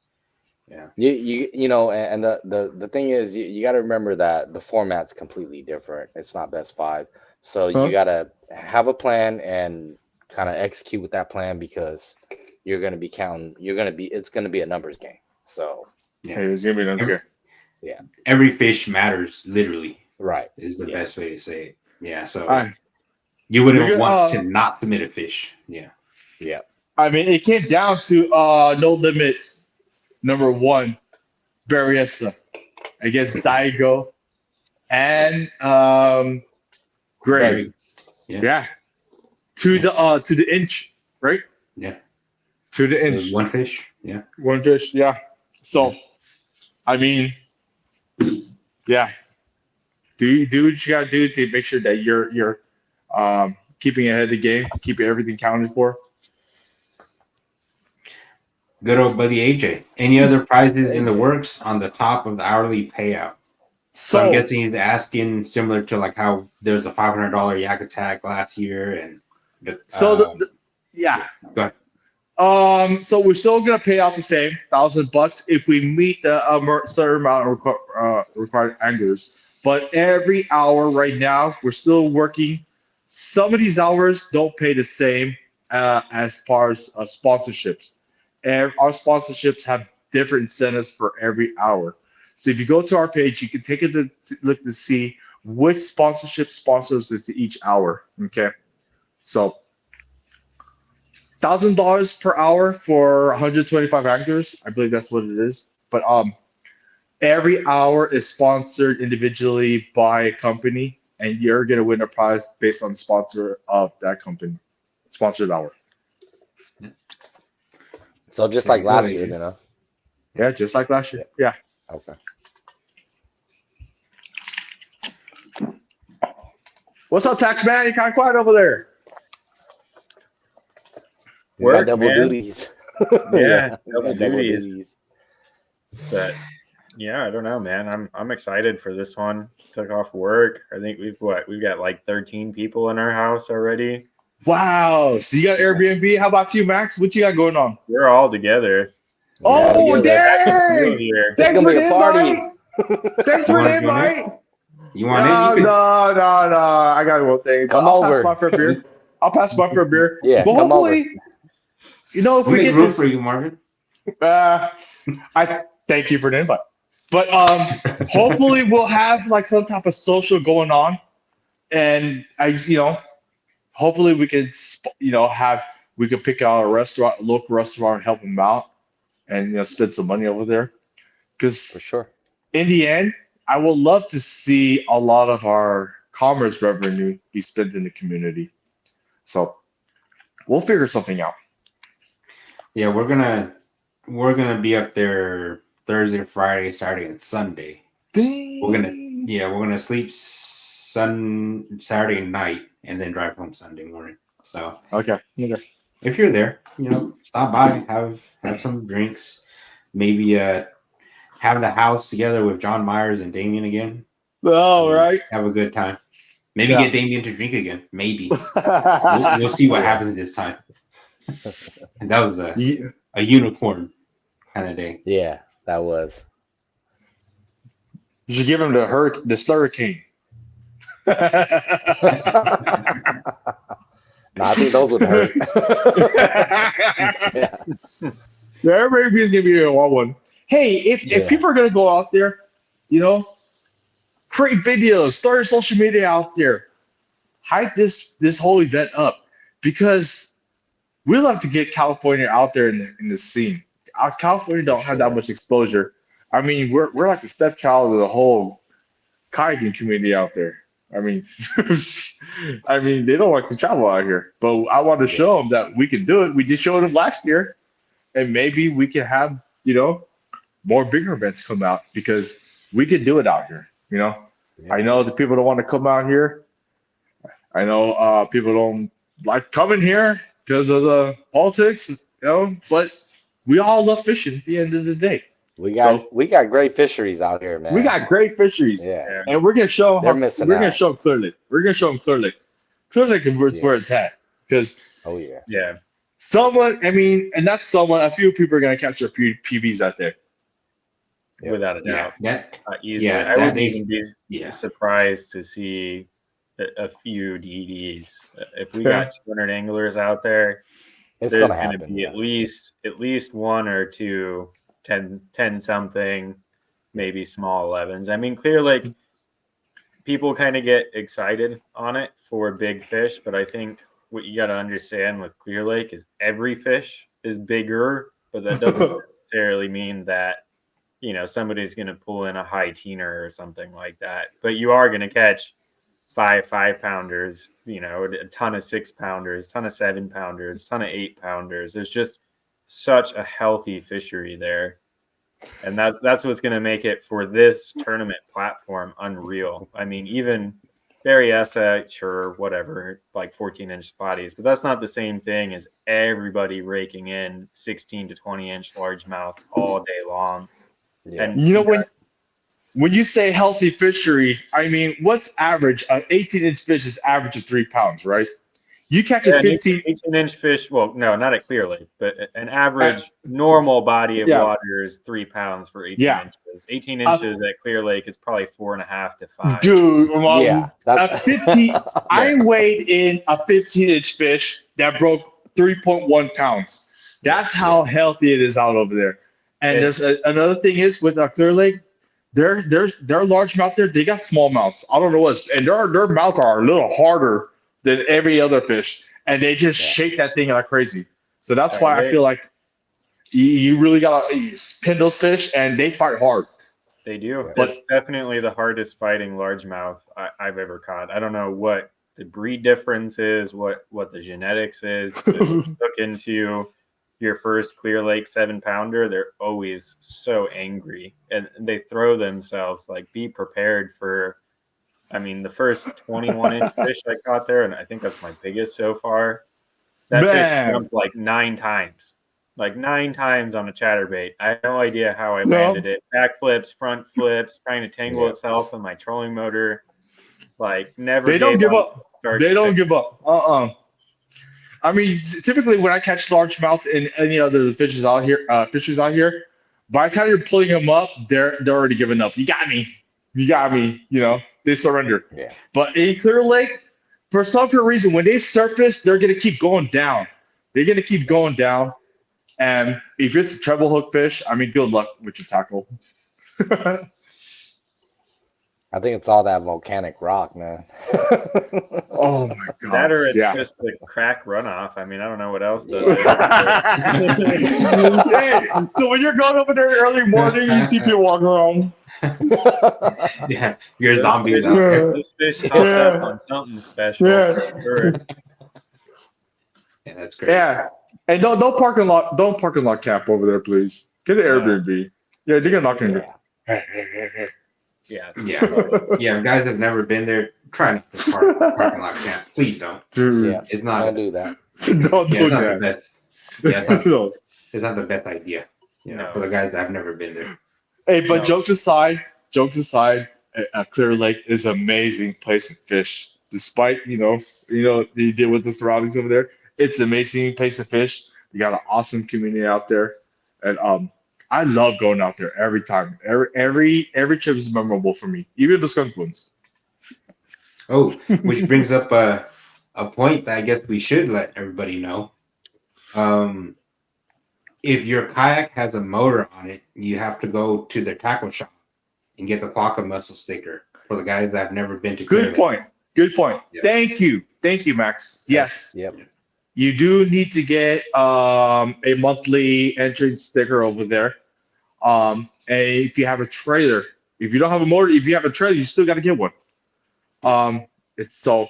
Yeah. You know, and the thing is, you got to remember that the format's completely different. It's not best five, so you got to have a plan and kind of execute with that plan, because you're going to be counting. It's going to be a numbers game. So Hey, it's gonna be numbers game. Yeah. Every fish matters, literally. Right. Is the best way to say it. Yeah. So Alright. you wouldn't want to not submit a fish. Yeah. Yeah. I mean, it came down to No Limit number 1, Berryessa against Daigo and Greg. Yeah. To the inch, right? Yeah. To the inch. One fish. Yeah. One fish. Yeah. So, I mean, yeah. Do what you gotta do to make sure that you're keeping ahead of the game, keeping everything counted for. Good old buddy AJ. Any other prizes in the works on the top of the hourly payout? So I'm guessing he's asking similar to like how there's a $500 Yak Attack last year, and yeah. Go ahead. So we're still gonna pay out the same $1,000 if we meet the certain amount of required anglers. But every hour right now, we're still working. Some of these hours don't pay the same as far as sponsorships. And our sponsorships have different incentives for every hour. So if you go to our page, you can take a look to see which sponsorship sponsors us each hour. Okay, so $1,000 per hour for 125 anglers. I believe that's what it is. But every hour is sponsored individually by a company, and you're gonna win a prize based on the sponsor of that company. Sponsored hour. So just like last year, Yeah, just like last year. Yeah. Okay. What's up, Tax Man? You're kind of quiet over there. We got double duties. Yeah, double duties. But yeah, I don't know, man. I'm excited for this one. Took off work. I think we've got like 13 people in our house already. Wow. So you got Airbnb. How about you, Max? What you got going on? We're all together. Oh, dang! Thanks for the invite. Thanks for the invite. You want it? No. I got one thing. I'll pass by for a beer. Yeah, but hopefully, if we get room this for you, Marvin. I thank you for the invite. But hopefully we'll have like some type of social going on, and hopefully we can we could pick out a local restaurant, and help them out, and spend some money over there. Because for sure, in the end, I would love to see a lot of our commerce revenue be spent in the community. So we'll figure something out. Yeah, we're gonna be up there Thursday, Friday, Saturday, and Sunday. Dang. We're gonna sleep Saturday night and then drive home Sunday morning. So okay. If you're there, stop by, have some drinks, maybe have the house together with John Myers and Damien again. Oh, right. Have a good time. Maybe get Damien to drink again. Maybe. we'll see what happens this time. And that was a unicorn kind of day. Yeah, that was. You should give him the hurricane. No, I think those would hurt. Yeah, everybody's gonna be a wild one. Hey, if people are gonna go out there, create videos, start your social media out there, hype this whole event up, because we love to get California out there in the scene. California don't have that much exposure. I mean, we're like the stepchild of the whole kayaking community out there. I mean, they don't like to travel out here, but I want to show them that we can do it. We just showed them last year, and maybe we can have, more bigger events come out, because we can do it out here. Yeah. I know the people don't want to come out here. I know people don't like coming here because of the politics, but we all love fishing at the end of the day. We got great fisheries out here, man. We got great fisheries. Yeah. And we're gonna show them. They're missing out. We're gonna show them clearly. Clear Lake is where it's at. Because Yeah. someone, I mean, and not someone, a few people are going to catch their PBs out there. Without a doubt. Easily. Yeah, I wouldn't even be surprised to see a few DDs. If we got 200 anglers out there, it's there's going to be at least one or two 10 something, maybe small 11s. I mean, Clear Lake, people kind of get excited on it for big fish, but I think what you got to understand with Clear Lake is every fish is bigger, but that doesn't necessarily mean that, you know, somebody's going to pull in a high teener or something like that. But you are going to catch 5 pounders, you know, a ton of 6-pounders, ton of 7-pounders, ton of 8-pounders. There's just such a healthy fishery there. And that's what's going to make it for this tournament platform unreal. I mean, even Berryessa, sure, whatever, like 14-inch spotties, but that's not the same thing as everybody raking in 16 to 20-inch largemouth all day long. Yeah. And you know, when you say healthy fishery, I mean, what's average? An 18-inch fish is average of 3 pounds, right? You catch a 18-inch fish. Well, no, not at Clear Lake, but an average normal body of water is 3 pounds for 18 inches. 18 inches at Clear Lake is probably 4.5 to 5. Dude, a 15. I weighed in a 15-inch fish that broke 3.1 pounds. That's how healthy it is out over there. And there's another thing is with Clear Lake, their largemouth there, they got small mouths. I don't know what's, and their mouths are a little harder than every other fish, and they just shake that thing like crazy. So that's why I feel like you really gotta pin those fish, and they fight hard. They do. But it's definitely the hardest fighting largemouth I've ever caught. I don't know what the breed difference is, what the genetics is. But if you look into your first Clear Lake 7-pounder, they're always so angry, and they throw themselves. Like, be prepared for. I mean, the first 21-inch fish I caught there, and I think that's my biggest so far. That fish jumped like 9 times. Like 9 times on a chatterbait. I have no idea how I landed it. Back flips, front flips, trying to tangle itself in my trolling motor. Like, never. They don't give up. They don't give up. I mean, typically when I catch largemouth and any other fishes out here, by the time you're pulling them up, they're already giving up. You got me. You know, they surrender. Yeah. But in Clear Lake, for some reason, when they surface, they're gonna keep going down. They're gonna keep going down. And if it's a treble hook fish, I mean, good luck with your tackle. I think it's all that volcanic rock, man. Oh my god! That or it's just the crack runoff. I mean, I don't know what else does it. Hey, so when you're going over there early morning, you see people walking around. Yeah, you're zombies out there. This fish hopped up on something special. For sure. Yeah, that's great. Yeah, and don't parking lot camp over there, please. Get an Airbnb. Yeah, they're gonna knock in. Yeah. If guys have never been there, try not to parking lot camp. Please don't. Dude, it's not. Don't do that. Don't do that. The best. Yeah, it's not the best idea. You know, for the guys that have never been there. Hey, but jokes aside, Clear Lake is an amazing place to fish. Despite you know you deal with the surroundings over there, it's an amazing place to fish. You got an awesome community out there, and I love going out there every time. Every trip is memorable for me, even the skunk ones. Oh, which brings up a point that I guess we should let everybody know. If your kayak has a motor on it, you have to go to the tackle shop and get the Quokka muscle sticker for the guys that have never been to. Good point. Yep. Thank you, Max. Yes. Yep. You do need to get a monthly entrance sticker over there. And if you have a trailer, if you don't have a motor, if you have a trailer, you still got to get one. It's so.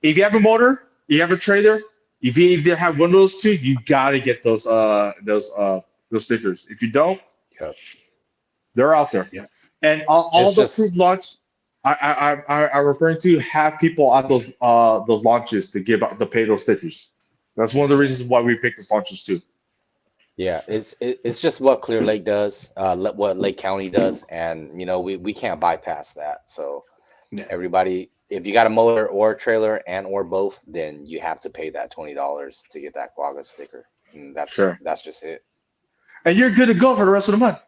If you have a motor, you have a trailer. If you either have one of those two, you gotta get those stickers. If you don't, they're out there. Yeah. And all the approved launch, I'm referring to have people at those launches to pay those stickers. That's one of the reasons why we pick those launches too. Yeah, it's just what Clear Lake does, what Lake County does, and you know we can't bypass that. So everybody if you got a motor or a trailer and or both, then you have to pay that $20 to get that quagga sticker. And Sure. that's just it. And you're good to go for the rest of the month.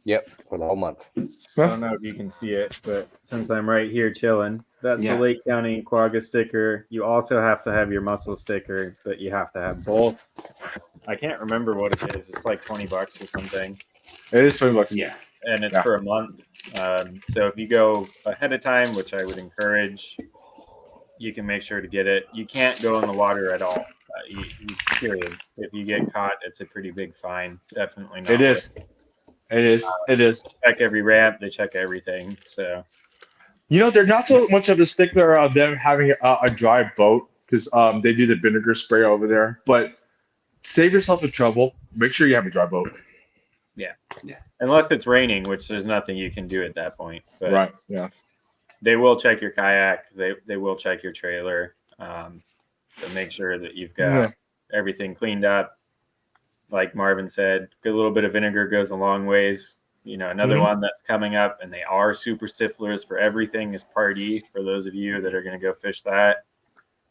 Yep, for the whole month. I don't know if you can see it, but since I'm right here chilling, that's Yeah. the Lake County quagga sticker. You also have to have your muscle sticker, but you have to have both. I can't remember what it is. It's like $20 or something, It is $20. Yeah. and it's Yeah. for a month. So if you go ahead of time, which I would encourage, you can make sure to get it. You can't go in the water at all. Period. If you get caught, it's a pretty big fine. Definitely not. It is. It is. It is. Check every ramp. They check everything. So You know, they're not so much of a stickler on them having a dry boat because they do the vinegar spray over there. But save yourself the trouble. Make sure you have a dry boat. unless it's raining, which there's nothing you can do at that point. But Right. Yeah. they will check your kayak. They will check your trailer. So make sure that you've got everything cleaned up. Like Marvin said, a little bit of vinegar goes a long ways. You know, another one that's coming up, and they are super stiflers for everything, is Party. For those of you that are going to go fish that,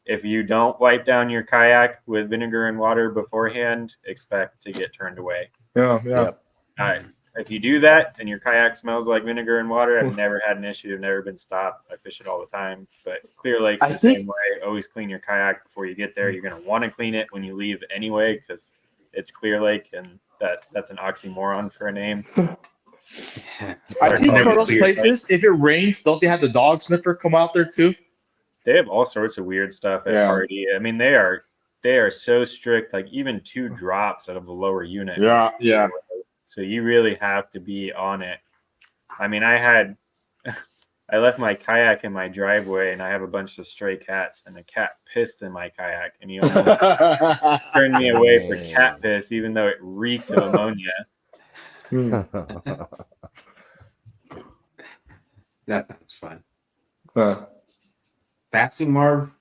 if you don't wipe down your kayak with vinegar and water beforehand, expect to get turned away. Yeah. Yeah. Yep. If you do that and your kayak smells like vinegar and water, I've never had an issue. I've never been stopped. I fish it all the time. But Clear Lake's the same way. Always clean your kayak before you get there. You're going to want to clean it when you leave anyway, because it's Clear Lake, and that's an oxymoron for a name. I think for those places, if it rains, don't they have the dog sniffer come out there too? They have all sorts of weird stuff at Party. I mean, they are so strict. Like even 2 drops out of the lower unit. Yeah. Yeah. So you really have to be on it. I mean, I left my kayak in my driveway, and I have a bunch of stray cats, and a cat pissed in my kayak, and he almost turned me away for cat piss, even though it reeked of ammonia. That sounds fun. Fasting, Marv?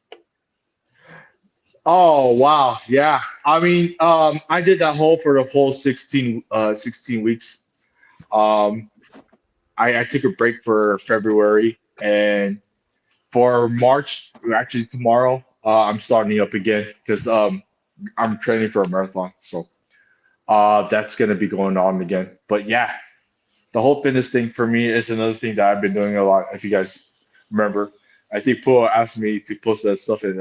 Oh wow, yeah. I mean, I did that whole for the whole 16 weeks. I took a break for February, and for March, actually tomorrow, I'm starting up again because I'm training for a marathon. So that's gonna be going on again. But yeah, the whole fitness thing for me is another thing that I've been doing a lot. If you guys remember, I think Pua asked me to post that stuff in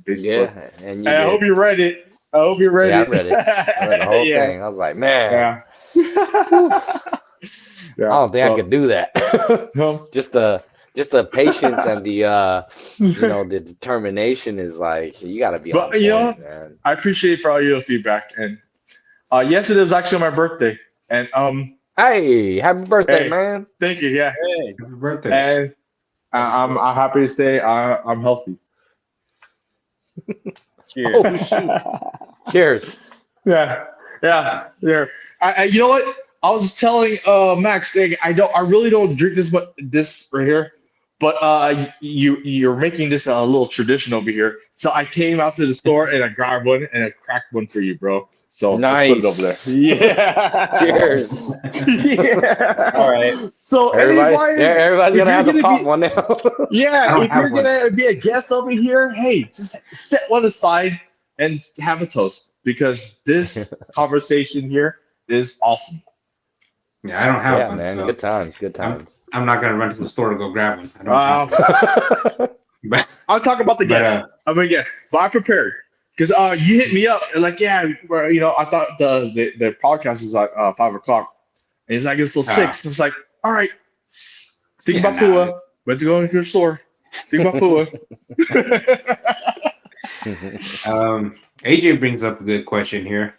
Facebook. Yeah, and I hope you read it. I hope you read it. I read it. I read the whole thing. I was like, man, I don't think I could do that. Just the patience and the the determination is like you got to be. But man. I appreciate for all your feedback, and yesterday was actually my birthday, and hey, happy birthday, man! Thank you. Yeah, hey, happy birthday. And I'm happy to say I'm healthy. Cheers. Oh, shoot. Cheers. Yeah. You know what? I was telling Max, I really don't drink this right here, but you're making this a little tradition over here. So I came out to the store and I grabbed one and I cracked one for you, bro. So nice. Let's put it over there. Yeah. Cheers. Yeah. All right. So everybody's gonna have to pop one now. Yeah, if you're gonna be a guest over here, hey, just set one aside and have a toast because this conversation here is awesome. Yeah, I don't have one. Man. So Good times. I'm not gonna run to the store to go grab one. I don't have one. I'll talk about the guest. I'm gonna guess, but I prepared because you hit me up and like, yeah, I thought the podcast is like 5 o'clock, and he's like, it's till 6. I was like, all right, think about Pua. Went to go into the store. Think about Pua. AJ brings up a good question here.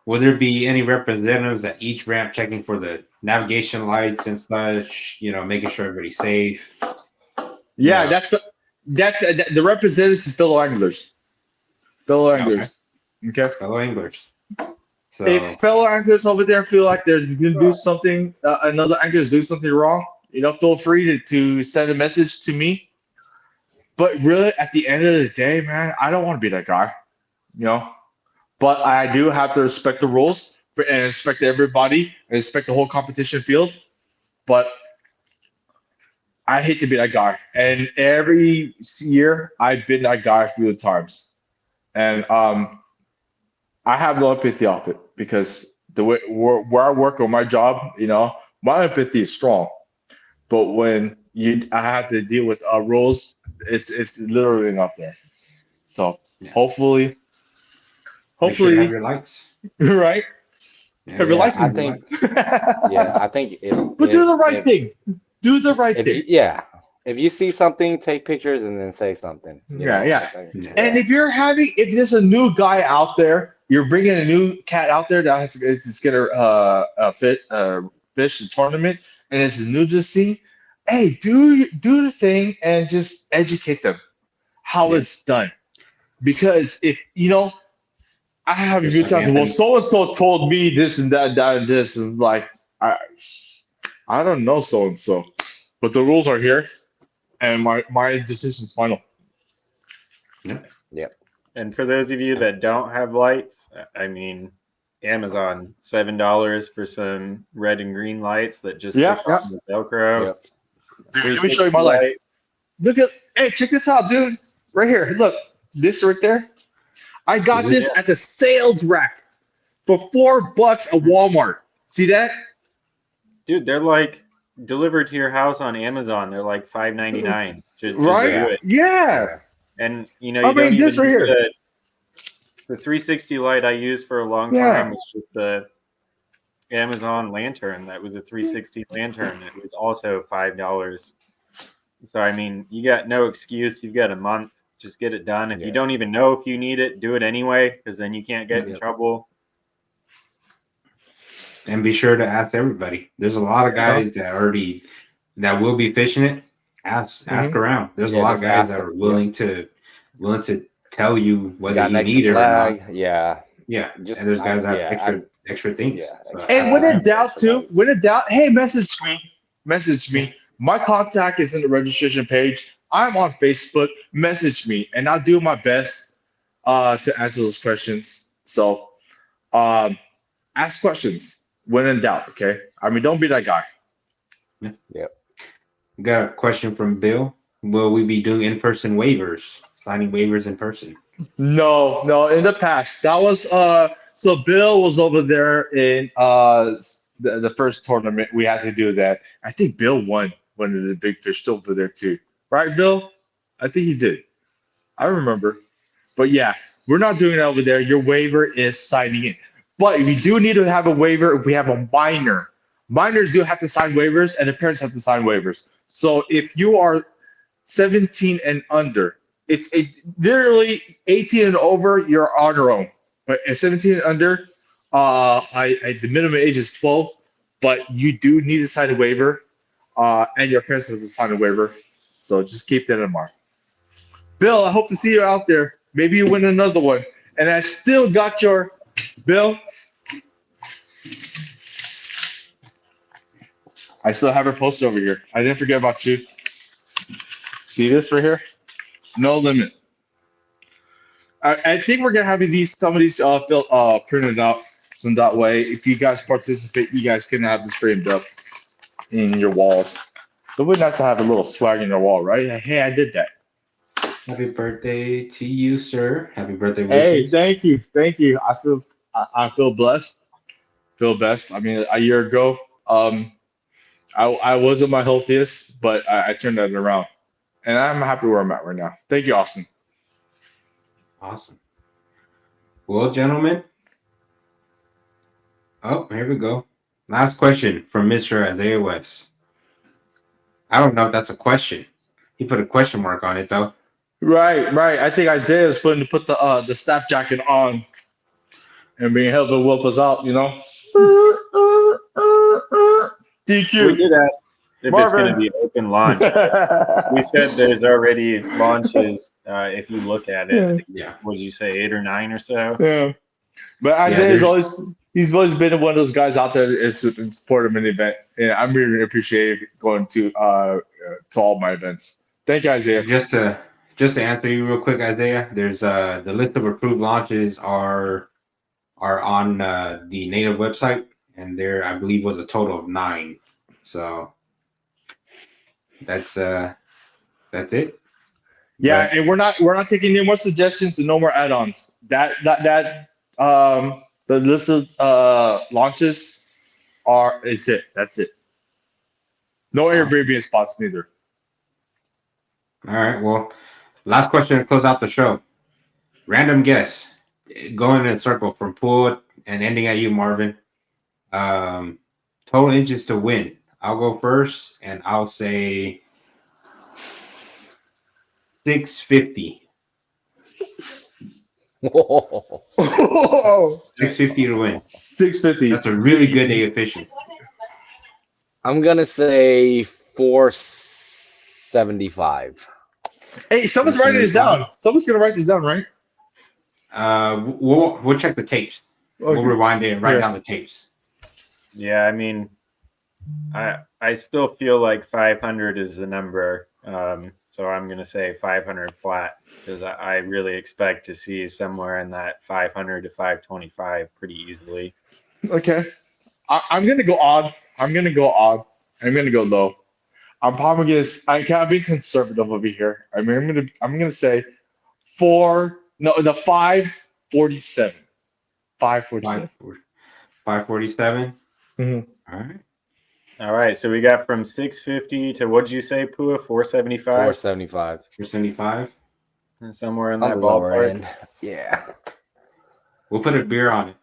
Will there be any representatives at each ramp checking for the navigation lights and such? Making sure everybody's safe. Yeah, that's the representatives is fellow anglers. Okay. Fellow anglers. So if fellow anglers over there feel like they're gonna do something, another angler is doing something wrong, feel free to send a message to me. But really, at the end of the day, man, I don't want to be that guy. But I do have to respect the rules and respect everybody and respect the whole competition field. But I hate to be that guy. And every year I've been that guy a few times. And I have no empathy off it because the way where I work on my job, my empathy is strong. But when I have to deal with rules, it's literally not there. So Yeah. hopefully, Make sure to have hopefully, your lights. right? Yeah, Have your Yeah, I license. think. Yeah, I think But do the right if thing. Do the right if thing. you yeah, if you see something, take pictures and then say something. Yeah, yeah. I think Yeah. And yeah, if there's a new guy out there, you're bringing a new cat out there that is gonna fish the tournament, and it's a new to see. Hey, do the thing and just educate them how Yeah. it's done. Because if I have a Just few like times. Well, Anthony. so and so told me this and that, that and this, and like I don't know so and so, but the rules are here, and my decision's final. Yeah. yeah, And for those of you that don't have lights, I mean, Amazon $7 for some red and green lights that just Yeah, stick yeah. on the Velcro. yep. Dude, let me show you 360 my light. lights. Look at, hey, check this out, dude. Right here. Look, this right there. I Is got this this at the sales rack for $4 at Walmart. See that? Dude, they're like delivered to your house on Amazon. They're like $5.99. Just Right? do Yeah, it. Yeah. yeah, And you I don't mean, even this right need here. the 360 light I used for a long Yeah. time was just the Amazon lantern. That was a 360 lantern. It was also $5. So I mean, you got no excuse. You've got a month. Just get it done. If you yeah, don't even know if you need it, do it anyway, because then you can't get in yep, trouble. And be sure to ask everybody. There's a lot of yeah, Huh? guys that will be fishing it. Ask Hmm. around. There's a yeah. lot of Just guys ask that them. are Yep. willing to tell you You whether got an you extra need it or not. flag? Yeah, Yeah. And just there's guys that have yeah, extra things. yeah. So And ask when in around. doubt, Extra too, lights. when in doubt, hey, message me. Message Yeah. me. My contact is in the registration page. I'm on Facebook. Message me, and I'll do my best to answer those questions. So, um, ask questions when in doubt. Okay. I mean, don't be that guy. Yeah. Yep. Got a question from Bill. Will we be doing in-person waivers? Signing waivers in person? No, no. In the past, that was so Bill was over there in the first tournament. We had to do that. I think Bill won one of the big fish over there too. Right, Bill? I think he did. I remember. But yeah, we're not doing it over there. Your waiver is signing in. But if you do need to have a waiver, if we have a minor, minors do have to sign waivers, and the parents have to sign waivers. So if you are 17 and under, literally 18 and over, you're on your own. But at 17 and under, the minimum age is 12, but you do need to sign a waiver, and your parents have to sign a waiver. So just keep that in mind. Bill, I hope to see you out there. Maybe you win another one. And I still got your Bill. I still have her posted over here. I didn't forget about you. See this right here? No limit. I think we're gonna have some of these printed out so that way if you guys participate, you guys can have this framed up in your walls. It would be nice to have a little swag in your wall, right? Hey, I did that. Happy birthday to you, sir. Happy birthday Hey, wishes. thank you, thank you. I feel blessed. Feel best. I mean, a year ago, I wasn't my healthiest, but I turned that around, and I'm happy where I'm at right now. Thank you, Austin. Awesome. Well, gentlemen. Oh, here we go. Last question from Mr. Isaiah West. I don't know if that's a question. He put a question mark on it though. Right, right. I think Isaiah is putting to put the staff jacket on and being held to whelp us out. We DQ, did ask if it's going to Marvin. be open launch. We said there's already launches. If you look at it, I think, Yeah. what did you say, 8 or 9 or so? Yeah, but Yeah, Isaiah's there's he's always been one of those guys out there in support of an event, and I'm really appreciative going to all my events. Thank you, Isaiah. just to answer you real quick, Isaiah. There's the list of approved launches are on the native website, and there I believe was a total of 9. So that's it. Yeah, But, and we're not taking any more suggestions and no more add-ons. The list of launches it's it. That's it. No Airbnb spots neither. all right. Well, last question to close out the show. Random guess, going in a circle from Pool and ending at you, Marvin. Total inches to win. I'll go first, and I'll say 650. Whoa. 650 to win. 650. That's a really good day of fishing. I'm gonna say 475. Hey, someone's writing this down. Someone's gonna write this down, right? We'll check the tapes. Okay. We'll rewind it and write down the tapes. Yeah, I mean, I still feel like 500 is the number. So I'm going to say 500 flat because I really expect to see somewhere in that 500 to 525 pretty easily. Okay. I'm going to go odd. I'm going to go odd. I'm going to go low. I'm probably going to, I can't be conservative over here. I'm going to say 547. 547. 547. Mm-hmm. All right. All right, so we got from 650 to what'd you say, Pua? 475? 475. 475. And somewhere in On that the lower ballpark. end. Yeah. We'll put a beer on it.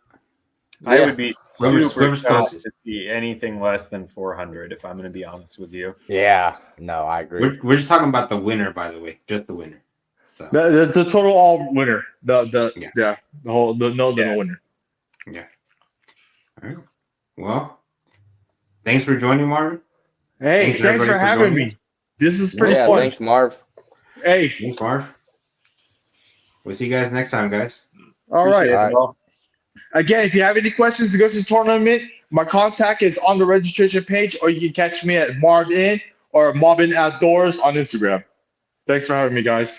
I would be super whoever's shocked closest. to see anything less than 400, if I'm going to be honest with you. Yeah. No, I agree. We're just talking about the winner, by the way, just the winner. So. The total all winner. The whole no winner. Yeah. All right. Well, thanks for joining, Marvin. Hey, thanks for having me. This is pretty fun. Thanks, Marv. Hey. Thanks, Marv. We'll see you guys next time, guys. All right. All. Again, if you have any questions to go to this tournament, my contact is on the registration page, or you can catch me at Marvin or Marvin Outdoors on Instagram. Thanks for having me, guys.